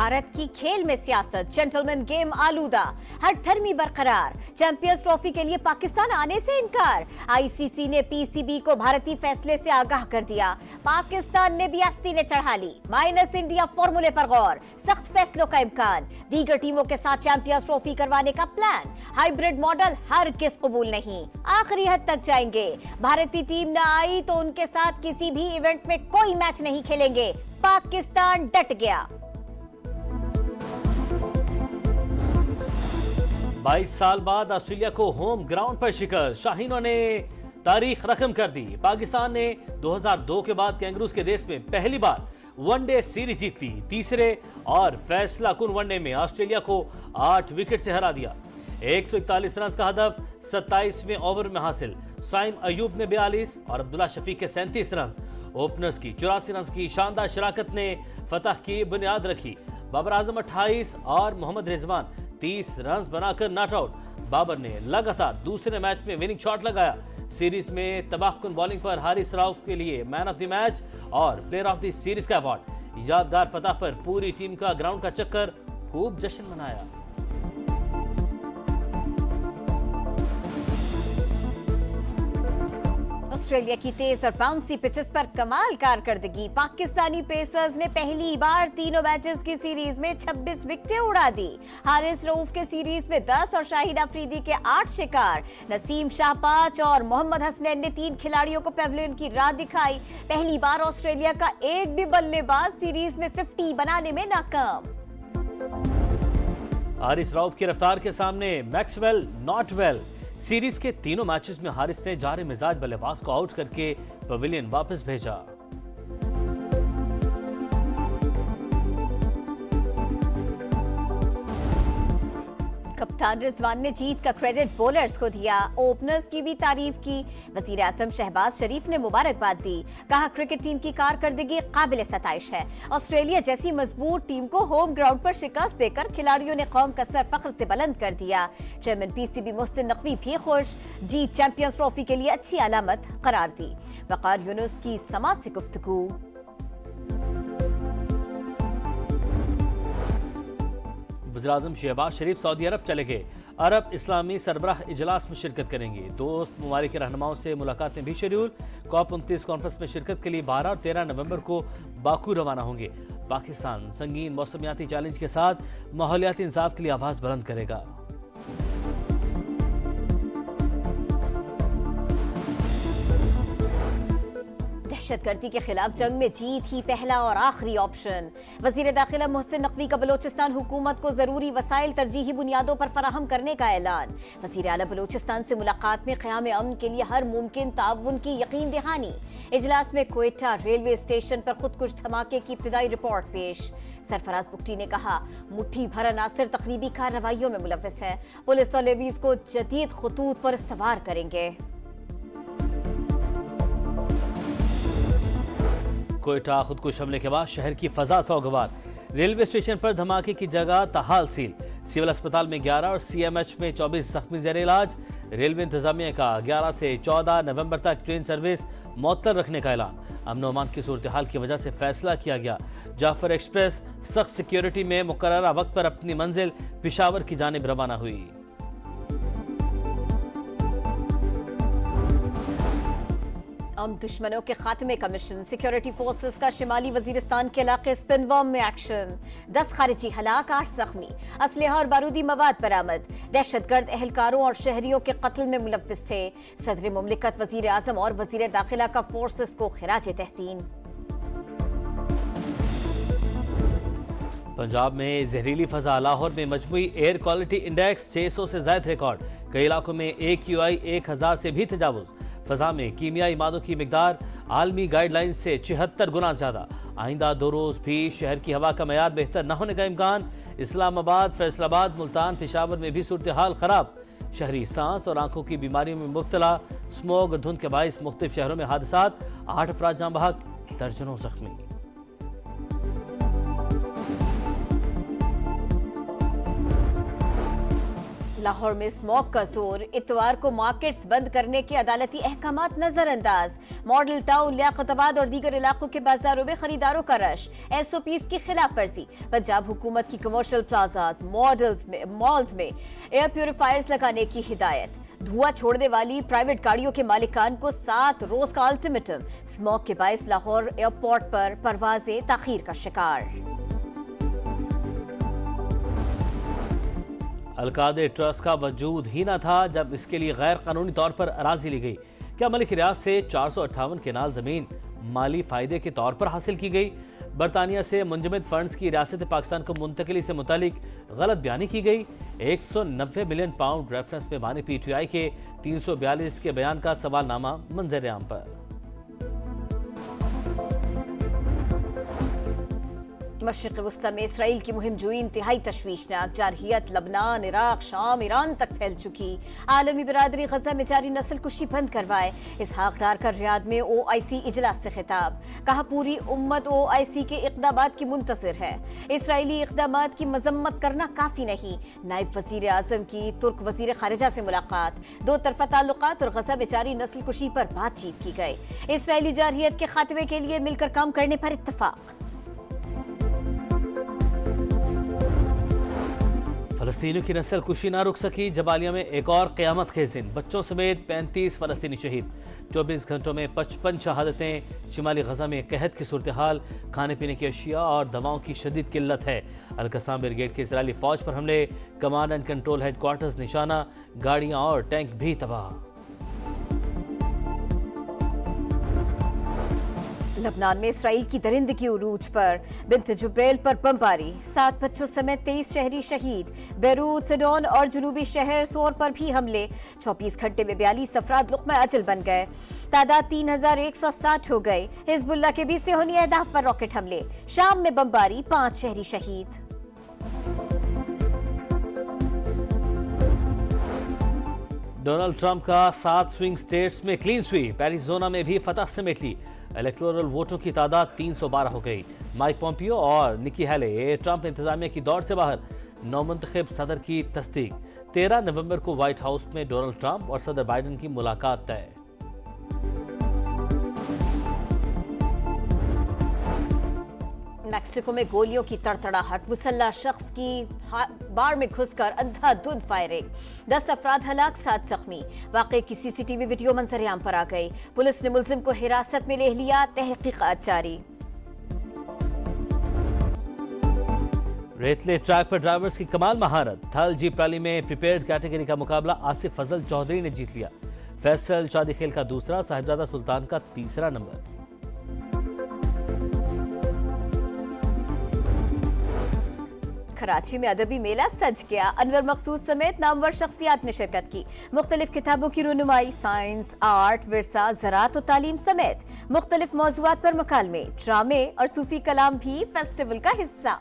भारत की खेल में सियासत, जेंटलमैन गेम आलूदा, हठधर्मी बरकरार, चैंपियंस ट्रॉफी के लिए पाकिस्तान आने से इनकार। आईसीसी ने पीसीबी को भारतीय फैसले से आगाह कर दिया। पाकिस्तान ने भी आस्तीनें चढ़ा ली। माइनस इंडिया फॉर्मूले पर गौर, सख्त फैसलों का इम्कान। दीगर टीमों के साथ चैंपियंस ट्रॉफी करवाने का प्लान। हाइब्रिड मॉडल हर किस कबूल नहीं, आखिरी हद तक जाएंगे। भारतीय टीम न आई तो उनके साथ किसी भी इवेंट में कोई मैच नहीं खेलेंगे। पाकिस्तान डट गया। 22 साल बाद ऑस्ट्रेलिया को होम ग्राउंड पर शिकस्त, शाहीनों ने तारीख रकम कर दी। पाकिस्तान ने 2002 के बाद कैंगरूज के देश में पहली बार वनडे सीरीज जीत ली। तीसरे और फैसला कुन वनडे में ऑस्ट्रेलिया को 8 विकेट से हरा दिया। 141 रन का हदफ 27वें ओवर में हासिल। साइम अयूब ने 42 और अब्दुल्ला शफीक के 37 रन। ओपनर्स की 84 रन की शानदार शराकत ने फतह की बुनियाद रखी। बाबर आजम 28 और मोहम्मद रिजवान 30 रन बनाकर नॉट आउट। बाबर ने लगातार दूसरे मैच में विनिंग शॉट लगाया। सीरीज में तबाहकुन बॉलिंग पर हारिस रऊफ के लिए मैन ऑफ द मैच और प्लेयर ऑफ द सीरीज का अवार्ड। यादगार फतह पर पूरी टीम का ग्राउंड का चक्कर, खूब जश्न मनाया। ऑस्ट्रेलिया की तेज और बाउंसी पिचेस पर कमाल कारकर्दगी। पाकिस्तानी पेसर्स ने पहली बार तीनों मैचेस की सीरीज में 26 विकेटें उड़ा दी। हारिस रऊफ के सीरीज में 10 और शाहिद अफरीदी के 8 शिकार। नसीम शाह 5 और मोहम्मद हसनैन ने 3 खिलाड़ियों को पेविलियन की राह दिखाई। पहली बार ऑस्ट्रेलिया का एक भी बल्लेबाज सीरीज में 50 बनाने में नाकाम। हारिस रऊफ की रफ्तार के सामने मैक्सवेल नॉट वेल। सीरीज के तीनों मैचेस में हारिस ने जारे मिजाज बल्लेबाज को आउट करके पवेलियन वापस भेजा। कप्तान रिजवान ने जीत का क्रेडिट बॉलर्स को दिया। ओपनर्स की भी तारीफ की। वजीर आजम शहबाज शरीफ ने मुबारकबाद दी। कहा क्रिकेट टीम की कारकर्दगी काबिल सताइश है। ऑस्ट्रेलिया जैसी मजबूत टीम को होम ग्राउंड पर शिकस्त देकर खिलाड़ियों ने कौम का सर फख्र से बुलंद कर दिया। चेयरमैन पीसीबी मोहसिन नकवी भी खुश। जीत चैंपियंस ट्रॉफी के लिए अच्छी अलामत करार दी। वकार यूनुस की समा से गुफ्तगू। वज़ीर-ए-आज़म शहबाज शरीफ सऊदी अरब चले गए। अरब इस्लामी सरबराह इजलास में शिरकत करेंगे। दोस्त ममालिक के रहनुमाओं से मुलाकातें भी शेड्यूल। COP29 कॉन्फ्रेंस में शिरकत के लिए 12 और 13 नवंबर को बाकू रवाना होंगे। पाकिस्तान संगीन मौसमियाती चैलेंज के साथ माहौलियाती इंसाफ के लिए आवाज बुलंद करेगा। दहशतगर्दी के खिलाफ जंग में जीत ही पहला और आखिरी ऑप्शन। वजीर दाखिला मोहसिन नकवी का बलोचिस्तान हुकूमत को जरूरी वसाइल तरजीही बुनियादों पर फराहम करने का ऐलान। वजीर आला बलोचिस्तान से मुलाकात में क़याम अमन के लिए हर मुमकिन ताउन की यकीन दहानी। इजलास में क्वेटा रेलवे स्टेशन पर खुदकुश धमाके की इब्तिदाई रिपोर्ट पेश। सरफराज बुगटी ने कहा मुट्ठी भर अनासिर तकरीबी कार्रवाइयों में मुलव्वस है। पुलिस और लेवीज को जदीद खतूत पर इस्तवार करेंगे। कोयटा खुदकुश हमले के बाद शहर की फजा सौगवार। रेलवे स्टेशन पर धमाके की जगह ताहाल सील। सिविल अस्पताल में 11 और सीएमएच में 24 जख्मी जेर इलाज। रेलवे इंतजामिया का 11 से 14 नवंबर तक ट्रेन सर्विस मुअत्तल रखने का ऐलान। अमन अमान की सूरत हाल की वजह से फैसला किया गया। जाफर एक्सप्रेस सख्त सिक्योरिटी में मुकर्ररा वक्त पर अपनी मंजिल पेशावर की जानिब रवाना हुई। दुश्मनों के खात्मे का मिशन। सिक्योरिटी फोर्सेस का शिमाली वजीरिस्तान के इलाके स्पिनवर्म में एक्शन। 10 खारिजी हलाक, 8 जख्मी। असलहा और बारूदी मवाद बरामद। दहशतगर्द एहलकारों और शहरियों के कत्ल में मुलव्विस थे। सदर मुमलिकत, वजीर आजम और वजीर दाखिला का फोर्सेस को खिराज तहसीन। पंजाब में जहरीली फजा। लाहौर में मजमुई एयर क्वालिटी इंडेक्स 600 से ज्यादा रिकॉर्ड। कई इलाकों में AQI 1000 से भी तजावुज। फजा में कीमियाई मादों की मिकदार आलमी गाइडलाइन से 76 गुना ज्यादा। आइंदा 2 रोज भी शहर की हवा का मयार बेहतर न होने का इम्कान। इस्लामाबाद, फैसलाबाद, मुल्तान, पेशावर में भी सूरत हाल खराब। शहरी सांस और आंखों की बीमारियों में मुब्तला। स्मोग और धुंध के बाइस मुख्तलिफ शहरों में हादसात। 8 अफराद जाँ बहक, दर्जनों जख्मी। लाहौर में स्मॉग का जोर, इतवार को मार्केट्स बंद करने के अदालती अहकामात नजरअंदाज। मॉडल टाउन, लियाकताबाद और दीगर इलाकों के बाजारों में खरीदारों का रश। SOPs की खिलाफ वर्जी। पंजाब हुकूमत की कमर्शियल प्लाजाज, मॉल्स में एयर प्यूरिफायर्स लगाने की हिदायत। धुआं छोड़ने वाली प्राइवेट गाड़ियों के मालिकान को 7 रोज का अल्टीमेटम। स्मॉग के बायस लाहौर एयरपोर्ट पर परवाजें ताखीर का शिकार। अलकादे ट्रस्ट का वजूद ही न था जब इसके लिए गैर कानूनी तौर पर अराजी ली गई। क्या मलिक रियाज से 458 केनाल जमीन माली फायदे के तौर पर हासिल की गई? बरतानिया से मुंजमद फंड्स की रियासत पाकिस्तान को मुंतकिली से मुतालिक गलत बयानी की गई। 190 मिलियन पाउंड रेफरेंस में बानी PTI के 342 के बयान का सवालनामा मंजर आम पर। मशरिक़ वस्ता में इसराइल की मुहिम जोई इंतहाई तशवीशनाक। जारहियत लबनान, इराक, शाम, ईरान तक फैल चुकी। आलमी बिरादरी गजा में जारी नस्ल कुशी बंद करवाए। इसहाक डार का रियाद में OIC इजलास से खिताब। कहा पूरी उम्मत OIC के इक़दामात की मुंतज़िर है। इसराइली इक़दामात की मजम्मत करना काफी नहीं। नायब वज़ीर आज़म की तुर्क वज़ीर खारिजा से मुलाकात। 2 तरफ़ा ताल्लुकात और गजा में जारी नस्ल कुशी पर बातचीत की गई। इसराइली जारहियत के खात्मे के लिए मिलकर काम करने पर इत्तफाक। फलस्तीनियों की नस्ल कुशी ना रुक सकी। जबालिया में एक और क़यामत खेज दिन। बच्चों समेत 35 फलस्तीनी शहीद। 24 घंटों में 55 शहादतें। शिमाली गजा में कहत की सूरत हाल। खाने पीने की अशिया और दवाओं की शदीद किल्लत है। अल-कसाम ब्रिगेड के इसराइली फौज पर हमले। कमांड एंड कंट्रोल हेडक्वार्टर्स निशाना। गाड़ियां और टैंक भी तबाह। लबनान में इसराइल की दरिंदगी उरूज पर। बिन्त जुबैल पर बमबारी। 7 बच्चों समेत 23 शहरी शहीद। बैरूत, सिडोन और जुनूबी शहर सोर पर भी हमले। 24 घंटे में 42 अफराद लुक़्मा अजल बन गए। तादाद 3160 हो गई। हिजबुल्लाह के 20 सेहूनी अहदाफ पर रॉकेट हमले। शाम में बमबारी, 5 शहरी शहीद। डोनाल्ड ट्रंप का 7 स्विंग स्टेट्स में क्लीन स्वीप। एरिज़ोना में भी फतह समेट ली। इलेक्टोरल वोटों की तादाद 312 हो गई। माइक पोम्पियो और निकी हेले ट्रंप इंतजामिया की दौड़ से बाहर। नौमुंतखब सदर की तस्दीक। 13 नवंबर को व्हाइट हाउस में डोनाल्ड ट्रंप और सदर बाइडन की मुलाकात तय। मैक्सिको में गोलियों की तड़तड़ाहट। मुसल्लह शख्स की बार में घुसकर अंधाधुंध फायरिंग। 10 अफराद हलाक, 7 जख्मी। वाकई की CCTV वीडियो मंजर-ए-आम पर आ गई। पुलिस ने मुलजिम को हिरासत में ले लिया। तहकीकात जारी। रेतले ट्रैक पर ड्राइवर्स की कमाल महारत। थल जीप रैली में प्रिपेयर्ड कैटेगरी का मुकाबला आसिफ फजल चौधरी ने जीत लिया। फैसल शादी खेल का दूसरा, साहिबजादा सुल्तान का तीसरा नंबर। कराची में अदबी मेला सज गया। अनवर मकसूद समेत नामवर शख्सियात ने शिरकत की। मुख्तलिफ किताबों की रुनुमाई। साइंस, आर्ट, विरसा, ज़राअत और तालीम समेत मुख्तलिफ मौज़ूआत पर मकालमे, ड्रामे और सूफी कलाम भी फेस्टिवल का हिस्सा।